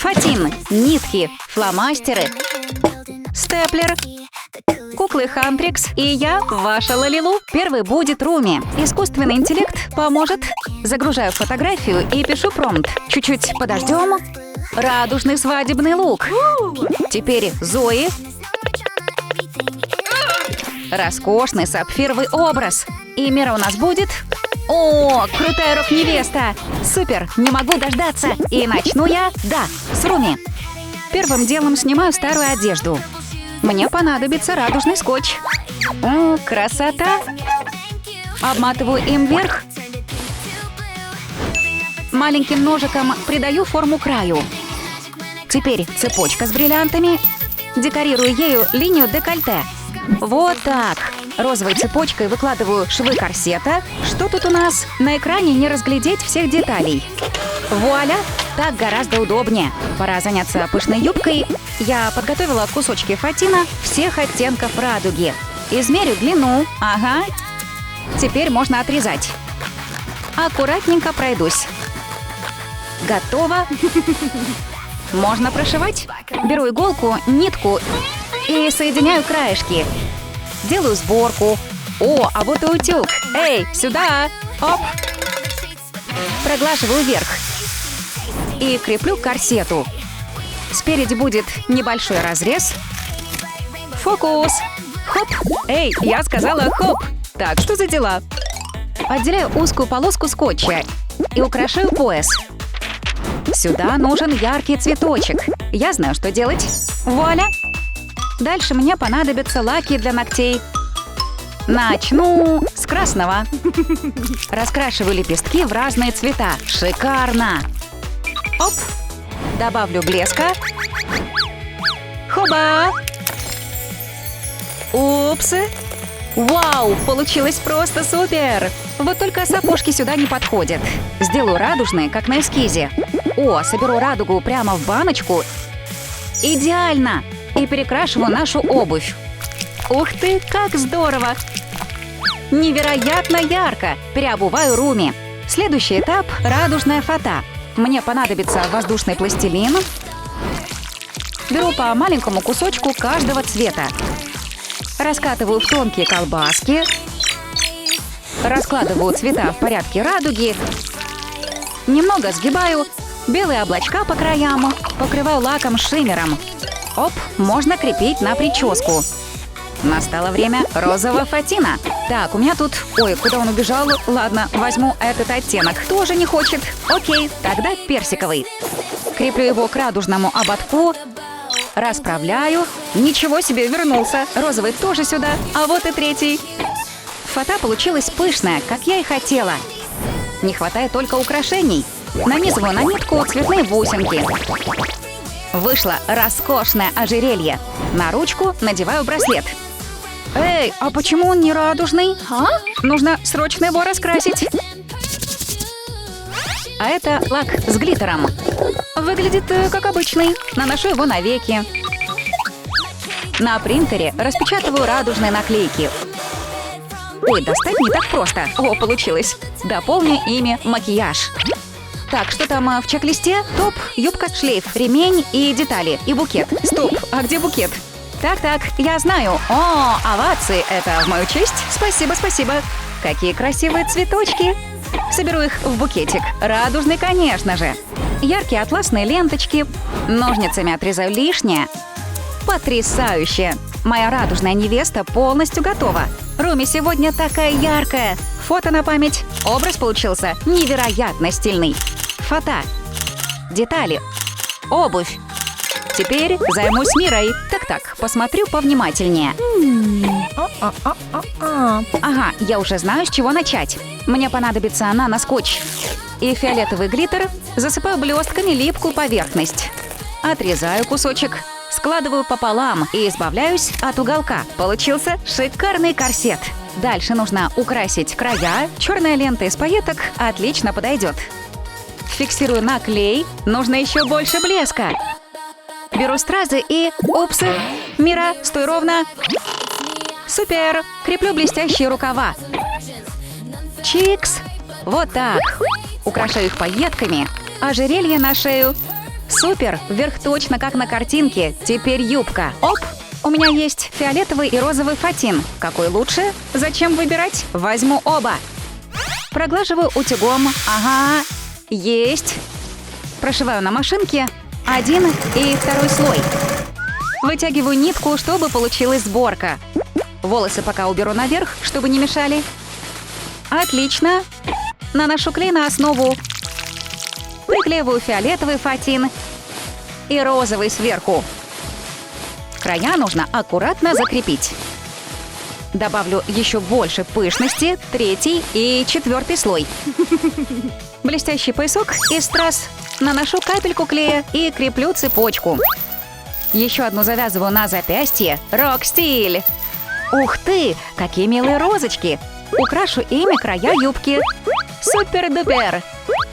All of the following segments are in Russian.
фатин, нитки, фломастеры, степлер, куклы Хантрикс и я, ваша Лалилу. Первый будет Руми. Искусственный интеллект поможет. Загружаю фотографию и пишу промпт. Чуть-чуть подождем. Радужный свадебный лук. Теперь Зои. Роскошный сапфировый образ. И Мира у нас будет... О, крутая рок-невеста! Супер, не могу дождаться. И начну я, да, с Руми. Первым делом снимаю старую одежду. Мне понадобится радужный скотч. О, красота! Обматываю им вверх. Маленьким ножиком придаю форму краю. Теперь цепочка с бриллиантами. Декорирую ею линию декольте. Вот так. Розовой цепочкой выкладываю швы корсета. Что тут у нас? На экране не разглядеть всех деталей. Вуаля! Так гораздо удобнее. Пора заняться пышной юбкой. Я подготовила кусочки фатина всех оттенков радуги. Измерю длину. Ага. Теперь можно отрезать. Аккуратненько пройдусь. Готово. Можно прошивать. Беру иголку, нитку и соединяю краешки. Делаю сборку. О, а вот и утюг. Эй, сюда! Оп! Проглаживаю вверх. И креплю к корсету. Спереди будет небольшой разрез. Фокус! Хоп! Эй, я сказала хоп! Так, что за дела? Отделяю узкую полоску скотча и украшаю пояс. Сюда нужен яркий цветочек. Я знаю, что делать. Вуаля! Дальше мне понадобятся лаки для ногтей. Начну с красного. Раскрашиваю лепестки в разные цвета. Шикарно! Оп! Добавлю блеска. Хоба! Упс! Вау! Получилось просто супер! Вот только сапожки сюда не подходят. Сделаю радужные, как на эскизе. О, соберу радугу прямо в баночку. Идеально! И перекрашиваю нашу обувь. Ух ты, как здорово! Невероятно ярко! Переобуваю Руми. Следующий этап – радужная фата. Мне понадобится воздушный пластилин. Беру по маленькому кусочку каждого цвета. Раскатываю в тонкие колбаски. Раскладываю цвета в порядке радуги. Немного сгибаю. Белые облачка по краям. Покрываю лаком шиммером. Оп, можно крепить на прическу. Настало время розового фатина. Так, у меня тут... Ой, куда он убежал? Ладно, возьму этот оттенок. Тоже не хочет. Окей, тогда персиковый. Креплю его к радужному ободку. Расправляю. Ничего себе, вернулся. Розовый тоже сюда. А вот и третий. Фата получилась пышная, как я и хотела. Не хватает только украшений. Нанизываю на нитку цветные бусинки. Вышло роскошное ожерелье. На ручку надеваю браслет. Эй, а почему он не радужный? Нужно срочно его раскрасить. А это лак с глиттером. Выглядит как обычный. Наношу его на веки. На принтере распечатываю радужные наклейки. Ой, достать не так просто. О, получилось. Дополню ими макияж. Так, что там в чек-листе? Топ, юбка, шлейф, ремень и детали. И букет. Стоп, а где букет? Так, я знаю. О, овации, это в мою честь? Спасибо, спасибо. Какие красивые цветочки. Соберу их в букетик. Радужный, конечно же. Яркие атласные ленточки. Ножницами отрезаю лишнее. Потрясающе! Моя радужная невеста полностью готова. Руми сегодня такая яркая. Фото на память. Образ получился невероятно стильный. Фата. Детали. Обувь. Теперь займусь Мирой. Так, посмотрю повнимательнее. Ага, я уже знаю, с чего начать. Мне понадобится наноскотч и фиолетовый глиттер. Засыпаю блестками липкую поверхность. Отрезаю кусочек. Складываю пополам и избавляюсь от уголка. Получился шикарный корсет. Дальше нужно украсить края. Черная лента из пайеток отлично подойдет. Фиксирую на клей. Нужно еще больше блеска. Беру стразы и... Упс! Мира, стой ровно. Супер! Креплю блестящие рукава. Чикс! Вот так. Украшаю их пайетками. Ожерелье на шею. Супер! Вверх точно как на картинке. Теперь юбка. Оп! У меня есть фиолетовый и розовый фатин. Какой лучше? Зачем выбирать? Возьму оба. Проглаживаю утюгом. Ага. Есть. Прошиваю на машинке один и второй слой. Вытягиваю нитку, чтобы получилась сборка. Волосы пока уберу наверх, чтобы не мешали. Отлично. Наношу клей на основу. Приклеиваю фиолетовый фатин и розовый сверху. Края нужно аккуратно закрепить. Добавлю еще больше пышности, третий и четвертый слой. Блестящий поясок из страз. Наношу капельку клея и креплю цепочку. Еще одну завязываю на запястье. Рок-стиль! Ух ты, какие милые розочки! Украшу ими края юбки. Супер-дупер!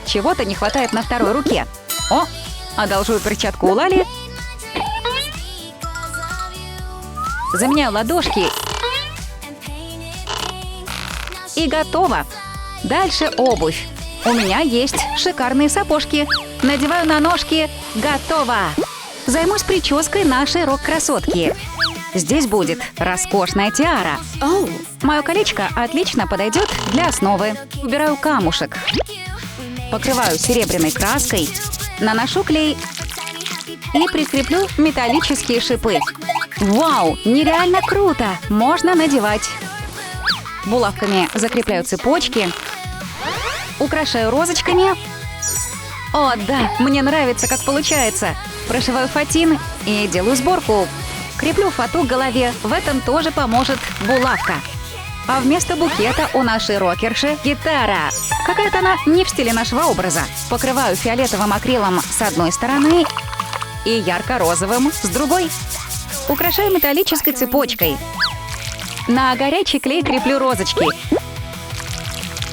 Чего-то не хватает на второй руке. О, одолжу перчатку у Лали. Заменяю ладошки. И готово. Дальше обувь. У меня есть шикарные сапожки. Надеваю на ножки. Готово. Займусь прической нашей рок-красотки. Здесь будет роскошная тиара. Мое колечко отлично подойдет для основы. Убираю камушек. Покрываю серебряной краской. Наношу клей. И прикреплю металлические шипы. Вау, нереально круто! Можно надевать. Булавками закрепляю цепочки. Украшаю розочками. О, да, мне нравится, как получается. Прошиваю фатин и делаю сборку. Креплю фату к голове. В этом тоже поможет булавка. А вместо букета у нашей рокерши гитара. Какая-то она не в стиле нашего образа. Покрываю фиолетовым акрилом с одной стороны и ярко-розовым с другой. Украшаю металлической цепочкой. На горячий клей креплю розочки.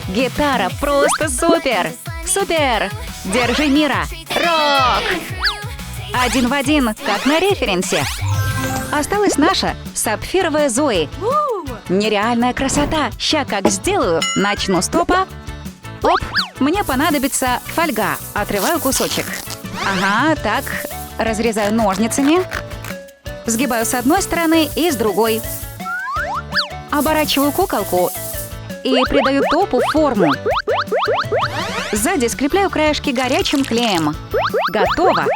Гитара просто супер! Супер! Держи, Мира! Рок! Один в один, как на референсе. Осталась наша сапфировая Зои. Нереальная красота! Ща как сделаю, начну с топа. Оп! Мне понадобится фольга. Отрываю кусочек. Ага, так. Разрезаю ножницами. Сгибаю с одной стороны и с другой. Оборачиваю куколку и придаю топу форму. Сзади скрепляю краешки горячим клеем. Готово!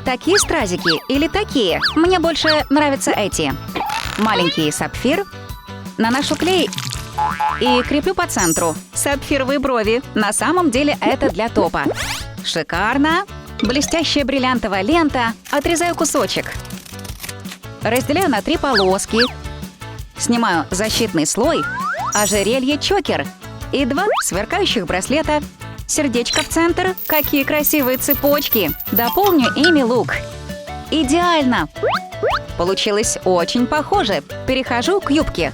Такие стразики или такие? Мне больше нравятся эти. Маленький сапфир. Наношу клей и креплю по центру. Сапфировые брови. На самом деле это для топа. Шикарно! Блестящая бриллиантовая лента. Отрезаю кусочек. Разделяю на 3 полоски. Снимаю защитный слой, ожерелье-чокер и 2 сверкающих браслета. Сердечко в центр. Какие красивые цепочки. Дополню ими лук. Идеально! Получилось очень похоже. Перехожу к юбке.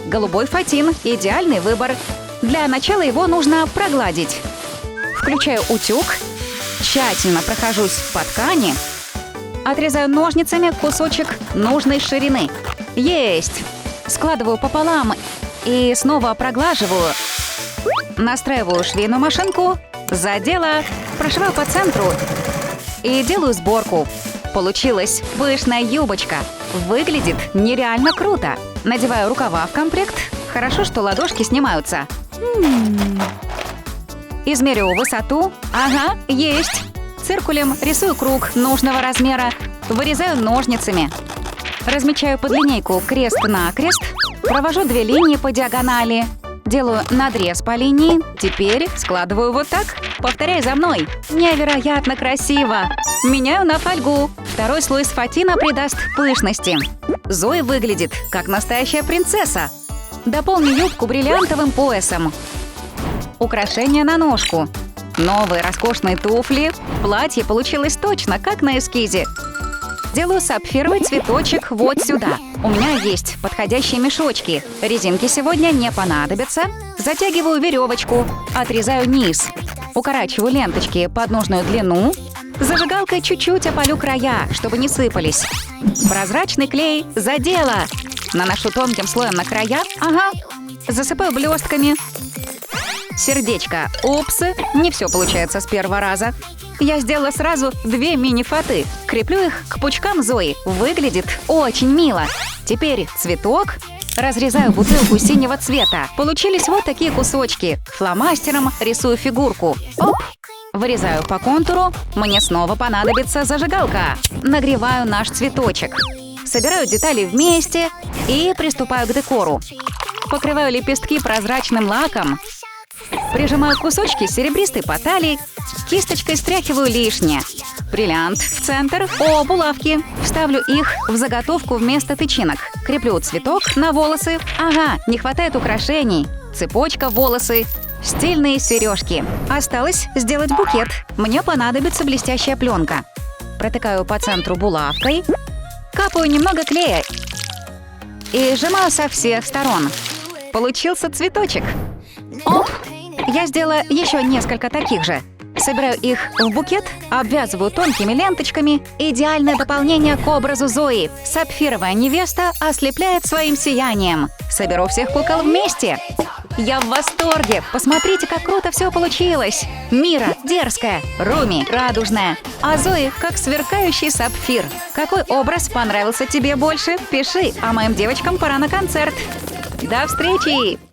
Голубой фатин. Идеальный выбор. Для начала его нужно прогладить. Включаю утюг. Тщательно прохожусь по ткани. Отрезаю ножницами кусочек нужной ширины. Есть! Складываю пополам и снова проглаживаю. Настраиваю швейную машинку. Задела. Прошиваю по центру. И делаю сборку. Получилась пышная юбочка. Выглядит нереально круто. Надеваю рукава в комплект. Хорошо, что ладошки снимаются. Измерю высоту. Ага, есть. Циркулем рисую круг нужного размера. Вырезаю ножницами. Размечаю под линейку крест-накрест. Провожу 2 линии по диагонали. Делаю надрез по линии. Теперь складываю вот так. Повторяй за мной. Невероятно красиво. Меняю на фольгу. Второй слой с фатина придаст пышности. Зои выглядит как настоящая принцесса. Дополню юбку бриллиантовым поясом. Украшение на ножку. Новые роскошные туфли. Платье получилось точно как на эскизе. Делаю сапфировый цветочек вот сюда. У меня есть подходящие мешочки. Резинки сегодня не понадобятся. Затягиваю веревочку. Отрезаю низ. Укорачиваю ленточки под нужную длину. Зажигалкой чуть-чуть опалю края, чтобы не сыпались. Прозрачный клей. Задела. Наношу тонким слоем на края. Ага. Засыпаю блестками. Сердечко. Упс. Не все получается с первого раза. Я сделала сразу 2 мини-фаты. Креплю их к пучкам Зои. Выглядит очень мило. Теперь цветок. Разрезаю бутылку синего цвета. Получились вот такие кусочки. Фломастером рисую фигурку. Оп! Вырезаю по контуру. Мне снова понадобится зажигалка. Нагреваю наш цветочек. Собираю детали вместе и приступаю к декору. Покрываю лепестки прозрачным лаком. Прижимаю кусочки серебристой по талии. Кисточкой стряхиваю лишнее. Бриллиант в центр. О, булавки. Вставлю их в заготовку вместо тычинок. Креплю цветок на волосы. Ага, не хватает украшений. Цепочка в волосы. Стильные сережки. Осталось сделать букет. Мне понадобится блестящая пленка. Протыкаю по центру булавкой. Капаю немного клея. И сжимаю со всех сторон. Получился цветочек. Оп! Я сделала еще несколько таких же. Собираю их в букет, обвязываю тонкими ленточками. Идеальное дополнение к образу Зои. Сапфировая невеста ослепляет своим сиянием. Соберу всех кукол вместе. Я в восторге. Посмотрите, как круто все получилось. Мира дерзкая, Руми радужная, а Зои как сверкающий сапфир. Какой образ понравился тебе больше? Пиши, а моим девочкам пора на концерт. До встречи!